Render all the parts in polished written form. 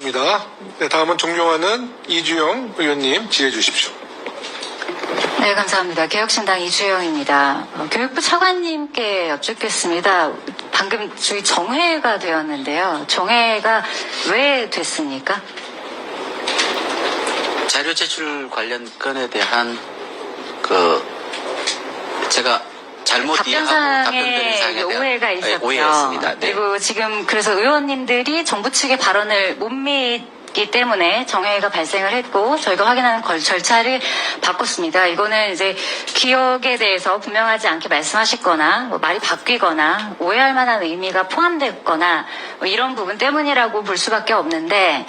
알겠습니다. 네, 다음은 존경하는 이주영 의원님 질의해 주십시오. 네, 감사합니다. 개혁신당 이주영입니다. 교육부 차관님께 여쭙겠습니다. 방금 저희 정회가 되었는데요. 정회가 왜 됐습니까? 자료 제출 관련 건에 대한 제가 잘못 이해하고 답변드린 사항에 대한 오해가 있었죠. 오해였습니다. 네. 그리고 지금 그래서 의원님들이 정부 측의 발언을 못 믿기 때문에 정회가 발생을 했고 저희가 확인하는 절차를 바꿨습니다. 이거는 이제 기억에 대해서 분명하지 않게 말씀하셨거나 뭐 말이 바뀌거나 오해할 만한 의미가 포함됐거나 뭐 이런 부분 때문이라고 볼 수밖에 없는데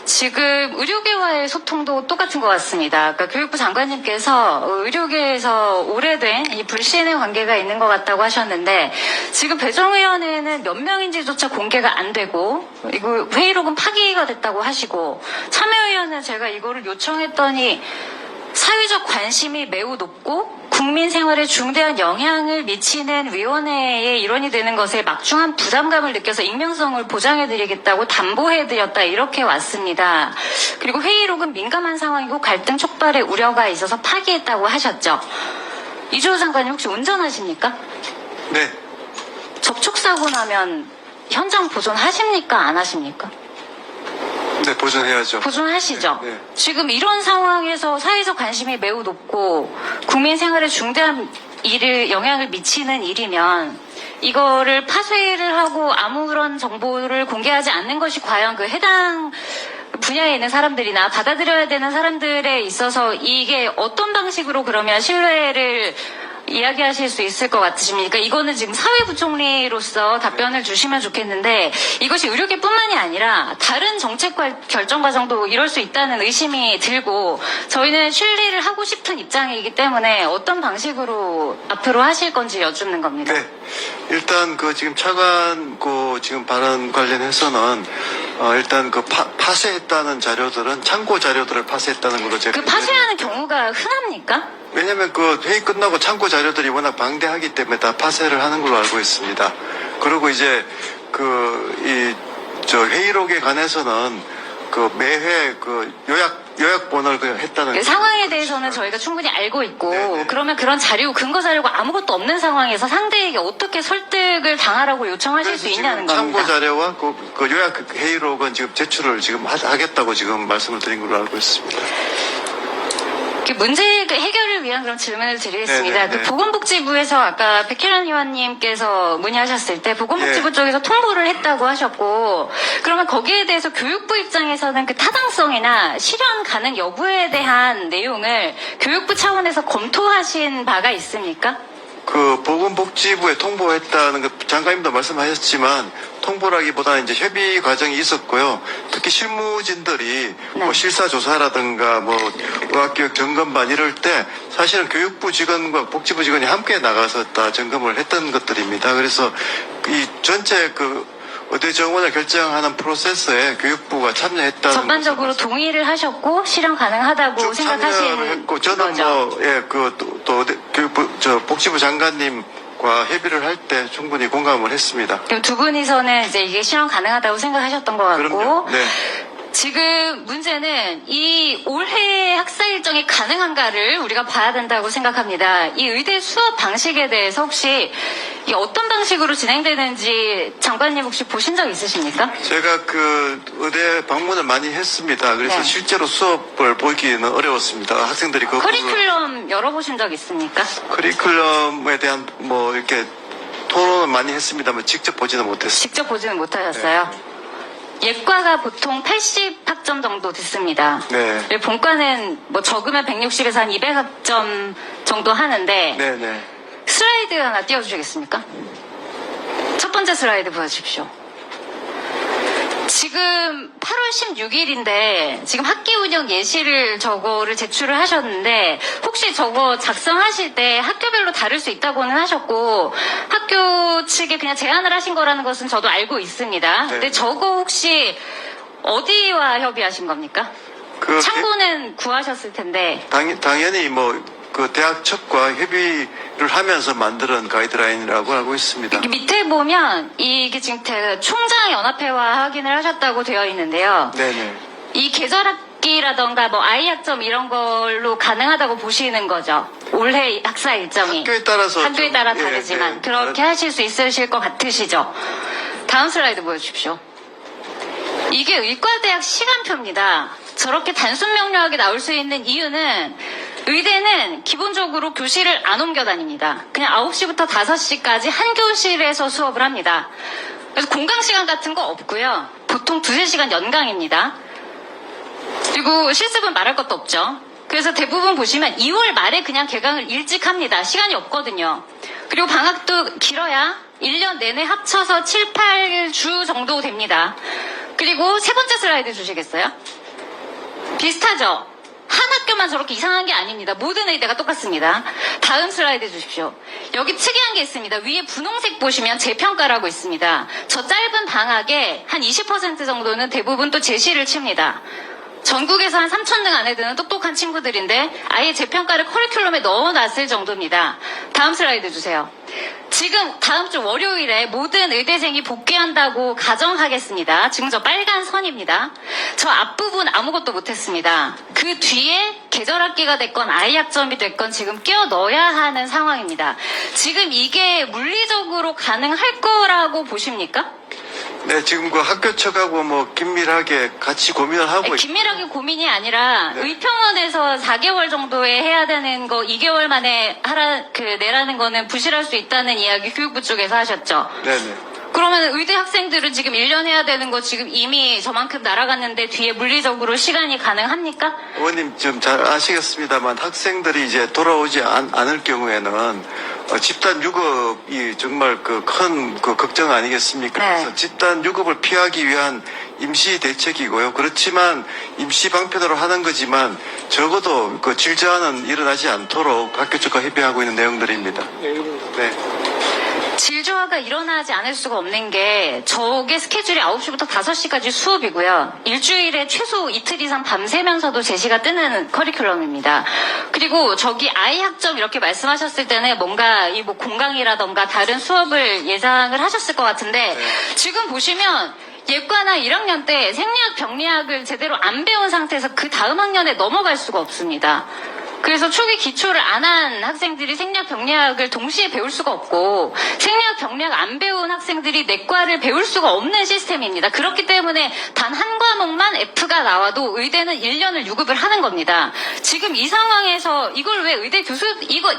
지금 의료계와의 소통도 똑같은 것 같습니다. 그러니까 교육부 장관님께서 의료계에서 오래된 이 불신의 관계가 있는 것 같다고 하셨는데 지금 배정위원회는 몇 명인지조차 공개가 안 되고 이거 회의록은 파기가 됐다고 하시고 참여위원회 제가 이거를 요청했더니 사회적 관심이 매우 높고 국민 생활에 중대한 영향을 미치는 위원회의 일원이 되는 것에 막중한 부담감을 느껴서 익명성을 보장해드리겠다고 담보해드렸다 이렇게 왔습니다. 그리고 회의록은 민감한 상황이고 갈등 촉발의 우려가 있어서 파기했다고 하셨죠. 이주호 장관님 혹시 운전하십니까? 네. 접촉사고 나면 현장 보존하십니까? 안 하십니까? 네, 보존해야죠. 보존하시죠. 네. 지금 이런 상황에서 사회적 관심이 매우 높고 국민 생활에 중대한 영향을 미치는 일이면 이거를 파쇄를 하고 아무런 정보를 공개하지 않는 것이 과연 그 해당 분야에 있는 사람들이나 받아들여야 되는 사람들에 있어서 이게 어떤 방식으로 그러면 신뢰를 이야기하실 수 있을 것 같으십니까? 이거는 지금 사회부총리로서 답변을 주시면 좋겠는데 이것이 의료계뿐만이 아니라 다른 정책 결정 과정도 이럴 수 있다는 의심이 들고 저희는 신뢰를 하고 싶은 입장이기 때문에 어떤 방식으로 앞으로 하실 건지 여쭙는 겁니다. 네. 일단 지금 차관 지금 발언 관련해서는 일단 파쇄했다는 자료들은 참고 자료들을 파쇄했다는 걸로 제가 그 파쇄하는 경우가 흔합니까? 왜냐하면 회의 끝나고 참고 자료들이 워낙 방대하기 때문에 다 파쇄를 하는 걸로 알고 있습니다. 그리고 이제 회의록에 관해서는 매회 요약본을 했다는 그 상황에 대해서는 저희가 충분히 알고 있고 네네. 그러면 그런 근거 자료가 아무것도 없는 상황에서 상대에게 어떻게 설득을 당하라고 요청하실 수 있냐는 겁니다. 참고 자료와 요약 회의록은 지금 제출을 지금 하겠다고 지금 말씀을 드린 걸로 알고 있습니다. 문제 해결을 위한 그런 질문을 드리겠습니다. 네네네. 보건복지부에서 아까 백혜련 의원님께서 문의하셨을 때 보건복지부 쪽에서 통보를 했다고 하셨고 그러면 거기에 대해서 교육부 입장에서는 그 타당성이나 실현 가능 여부에 대한 내용을 교육부 차원에서 검토하신 바가 있습니까? 보건복지부에 통보했다는 장관님도 말씀하셨지만 통보라기보다는 이제 협의 과정이 있었고요. 특히 실무진들이 네. 실사조사라든가 의학교육 점검반 이럴 때 사실은 교육부 직원과 복지부 직원이 함께 나가서 다 점검을 했던 것들입니다. 그래서 이 전체 의대 정원을 결정하는 프로세스에 교육부가 참여했다는 전반적으로 동의를 하셨고 실현 가능하다고 생각하시는 했고 저는 거죠? 복지부 장관님과 협의를 할 때 충분히 공감을 했습니다. 그럼 두 분이서는 이제 이게 실현 가능하다고 생각하셨던 것 같고 그럼요. 네. 지금 문제는 이 올해 학사 일정이 가능한가를 우리가 봐야 된다고 생각합니다. 이 의대 수업 방식에 대해서 혹시 이게 어떤 방식으로 진행되는지 장관님 혹시 보신 적 있으십니까? 제가 의대 방문을 많이 했습니다. 그래서 네. 실제로 수업을 보기는 어려웠습니다. 학생들이 커리큘럼 열어보신 적 있습니까? 커리큘럼에 대한 이렇게 토론을 많이 했습니다만 직접 보지는 못했습니다. 직접 보지는 못하셨어요? 예과가 보통 80학점 정도 듣습니다. 네. 본과는 적으면 160에서 한 200학점 정도 하는데 네네. 슬라이드 하나 띄워주시겠습니까? 첫 번째 슬라이드 보여주십시오. 지금 8월 16일인데 지금 학기 운영 예시를 저거를 제출을 하셨는데 혹시 저거 작성하실 때 학교별로 다를 수 있다고는 하셨고 학교 측에 그냥 제안을 하신 거라는 것은 저도 알고 있습니다. 네. 근데 저거 혹시 어디와 협의하신 겁니까? 참고는 구하셨을 텐데. 당연히 그 대학 측과 협의를 하면서 만든 가이드라인이라고 알고 있습니다. 여기 밑에 보면 이게 지금 총장연합회와 확인을 하셨다고 되어 있는데요. 네네. 이 계절학기라던가 뭐 아이학점 이런 걸로 가능하다고 보시는 거죠. 올해 학사 일정이 학교에 따라서 학교에 좀, 따라 예, 다르지만 예. 그렇게 하실 수 있으실 것 같으시죠. 다음 슬라이드 보여주십시오. 이게 의과대학 시간표입니다. 저렇게 단순 명료하게 나올 수 있는 이유는 의대는 기본적으로 교실을 안 옮겨 다닙니다. 그냥 9시부터 5시까지 한 교실에서 수업을 합니다. 그래서 공강 시간 같은 거 없고요. 보통 2-3시간 연강입니다. 그리고 실습은 말할 것도 없죠. 그래서 대부분 보시면 2월 말에 그냥 개강을 일찍 합니다. 시간이 없거든요. 그리고 방학도 길어야 1년 내내 합쳐서 7, 8주 정도 됩니다. 그리고 세 번째 슬라이드 주시겠어요? 비슷하죠? 한 학교만 저렇게 이상한 게 아닙니다. 모든 의대가 똑같습니다. 다음 슬라이드 주십시오. 여기 특이한 게 있습니다. 위에 분홍색 보시면 재평가라고 있습니다. 저 짧은 방학에 한 20% 정도는 대부분 또 제시를 칩니다. 전국에서 한 3,000등 안에 드는 똑똑한 친구들인데 아예 재평가를 커리큘럼에 넣어놨을 정도입니다. 다음 슬라이드 주세요. 지금 다음 주 월요일에 모든 의대생이 복귀한다고 가정하겠습니다. 지금 저 빨간 선입니다. 저 앞부분 아무것도 못했습니다. 그 뒤에 계절학기가 됐건 아이학점이 됐건 지금 끼워 넣어야 하는 상황입니다. 지금 이게 물리적으로 가능할 거라고 보십니까? 네, 지금 그 학교 측하고 뭐 긴밀하게 같이 고민을 하고 긴밀하게 고민이 아니라 네. 의평원에서 4개월 정도에 해야 되는 거 2개월 만에 내라는 거는 부실할 수 있다는 이야기 교육부 쪽에서 하셨죠. 네네. 그러면 의대 학생들은 지금 1년 해야 되는 거 지금 이미 저만큼 날아갔는데 뒤에 물리적으로 시간이 가능합니까? 의원님 좀 잘 아시겠습니다만 학생들이 이제 돌아오지 않을 경우에는 집단 유급이 정말 큰 걱정 아니겠습니까? 네. 그래서 집단 유급을 피하기 위한 임시 대책이고요. 그렇지만 임시 방편으로 하는 거지만 적어도 그 질저하는 일어나지 않도록 학교 측과 협의하고 있는 내용들입니다. 네. 질조화가 일어나지 않을 수가 없는 게 저게 스케줄이 9시부터 5시까지 수업이고요. 일주일에 최소 이틀 이상 밤새면서도 제시가 뜨는 커리큘럼입니다. 그리고 저기 아이 학점 이렇게 말씀하셨을 때는 뭔가 이 뭐 공강이라던가 다른 수업을 예상을 하셨을 것 같은데 지금 보시면 예과나 1학년 때 생리학, 병리학을 제대로 안 배운 상태에서 그 다음 학년에 넘어갈 수가 없습니다. 그래서 초기 기초를 안 한 학생들이 생리학, 병리학을 동시에 배울 수가 없고 생리학, 병리학 안 배운 학생들이 내과를 배울 수가 없는 시스템입니다. 그렇기 때문에 단 한 과목만 F가 나와도 의대는 1년을 유급을 하는 겁니다. 지금 이 상황에서 이걸 왜 의대 교수,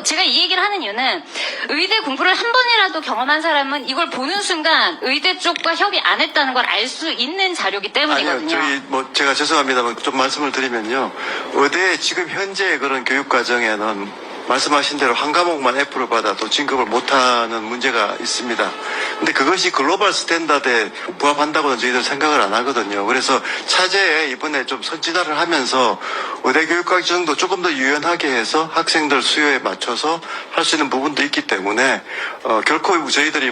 제가 이 얘기를 하는 이유는 의대 공부를 한 번이라도 경험한 사람은 이걸 보는 순간 의대 쪽과 협의 안 했다는 걸 알 수 있는 자료이기 때문이거든요. 아니요, 제가 죄송합니다만 좀 말씀을 드리면요. 의대 지금 현재 그런 교육 과정에는 말씀하신 대로 한 과목만 F를 받아도 진급을 못하는 문제가 있습니다. 근데 그것이 글로벌 스탠다드에 부합한다고는 저희들 생각을 안 하거든요. 그래서 차제에 이번에 좀 선진화를 하면서 의대 교육 과정도 조금 더 유연하게 해서 학생들 수요에 맞춰서 할 수 있는 부분도 있기 때문에 결코 저희들이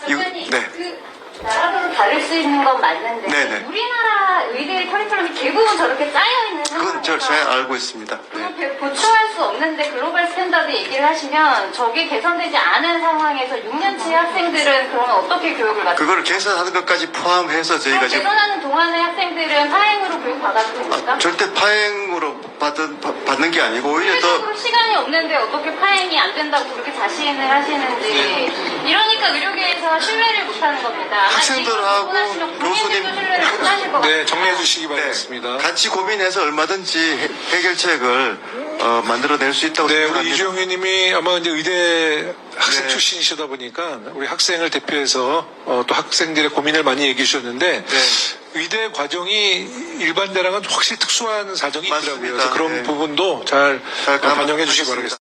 선생님, 네. 나라별로 다를 수 있는 건 맞는데 네네. 우리나라 의대 커리큘럼이 대부분 저렇게 짜여있는 그건 상황에서 잘 알고 있습니다. 그걸 보충할 수 없는데 글로벌 스탠다드 얘기를 하시면 저게 개선되지 않은 상황에서 6년치 학생들은 그러면 어떻게 교육을 받습니까? 그걸 개선하는 것까지 포함해서 저희가 지금 개선하는 동안에 학생들은 파행으로 교육받아도 됩니까? 절대 파행으로 받는 게 아니고 오히려 더 의료적으로 시간이 없는데 어떻게 파행이 안 된다고 그렇게 자신을 하시는지 이러니까 의료계에서 신뢰를 못하는 겁니다. 학생들하고 교수님 신뢰를 못하실 것 같아요. 네, 정리해 주시기 바라겠습니다. 같이 고민해서 얼마든지 해결책을 만들어낼 수 있다고 네, 우리 생각합니다. 이주영 의원님이 아마 이제 의대 학생 네. 출신이시다 보니까 우리 학생을 대표해서 또 학생들의 고민을 많이 얘기해 주셨는데 네. 의대 과정이 일반대랑은 확실히 특수한 사정이 있더라고요. 맞습니다. 그래서 그런 네. 부분도 잘 반영해 주시기 감사합니다. 바라겠습니다.